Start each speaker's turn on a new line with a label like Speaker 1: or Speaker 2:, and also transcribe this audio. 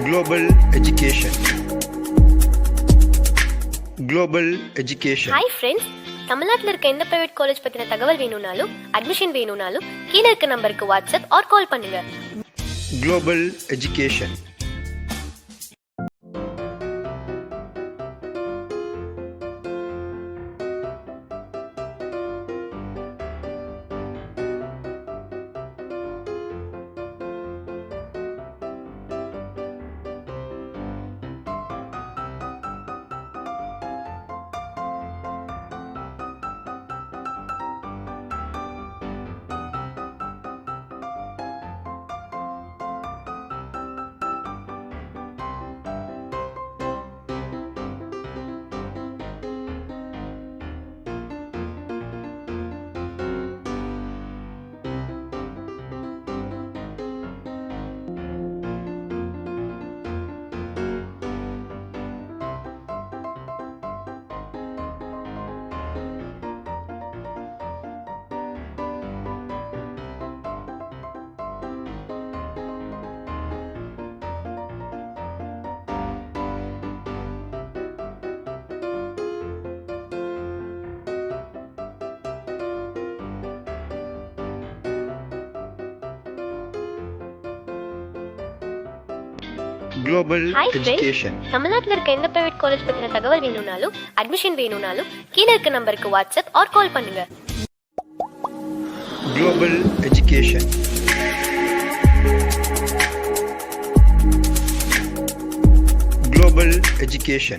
Speaker 1: Global Education. Global Education.
Speaker 2: Hi friends, தமிழ்நாட்டில் இருக்க எந்த பிரைவேட் காலேஜ் பத்தின தகவல் வேணும்னாலும் அட்மிஷன் வேணும்னாலும் கீழே இருக்க நம்பருக்கு வாட்ஸ்அப் ஆர் கால் பண்ணுங்க.
Speaker 1: Global Education. Global
Speaker 2: Hi
Speaker 1: Education.
Speaker 2: friends, தமிழ்நாட்டில் இருக்க எந்த பிரைவேட் காலேஜ் பத்தின தகவல் வேணும்னாலும் அட்மிஷன் வேணும்னாலும் கீழே இருக்க நம்பருக்கு வாட்ஸ்அப் ஆர் கால் பண்ணுங்க.
Speaker 1: Global Education. Global Education.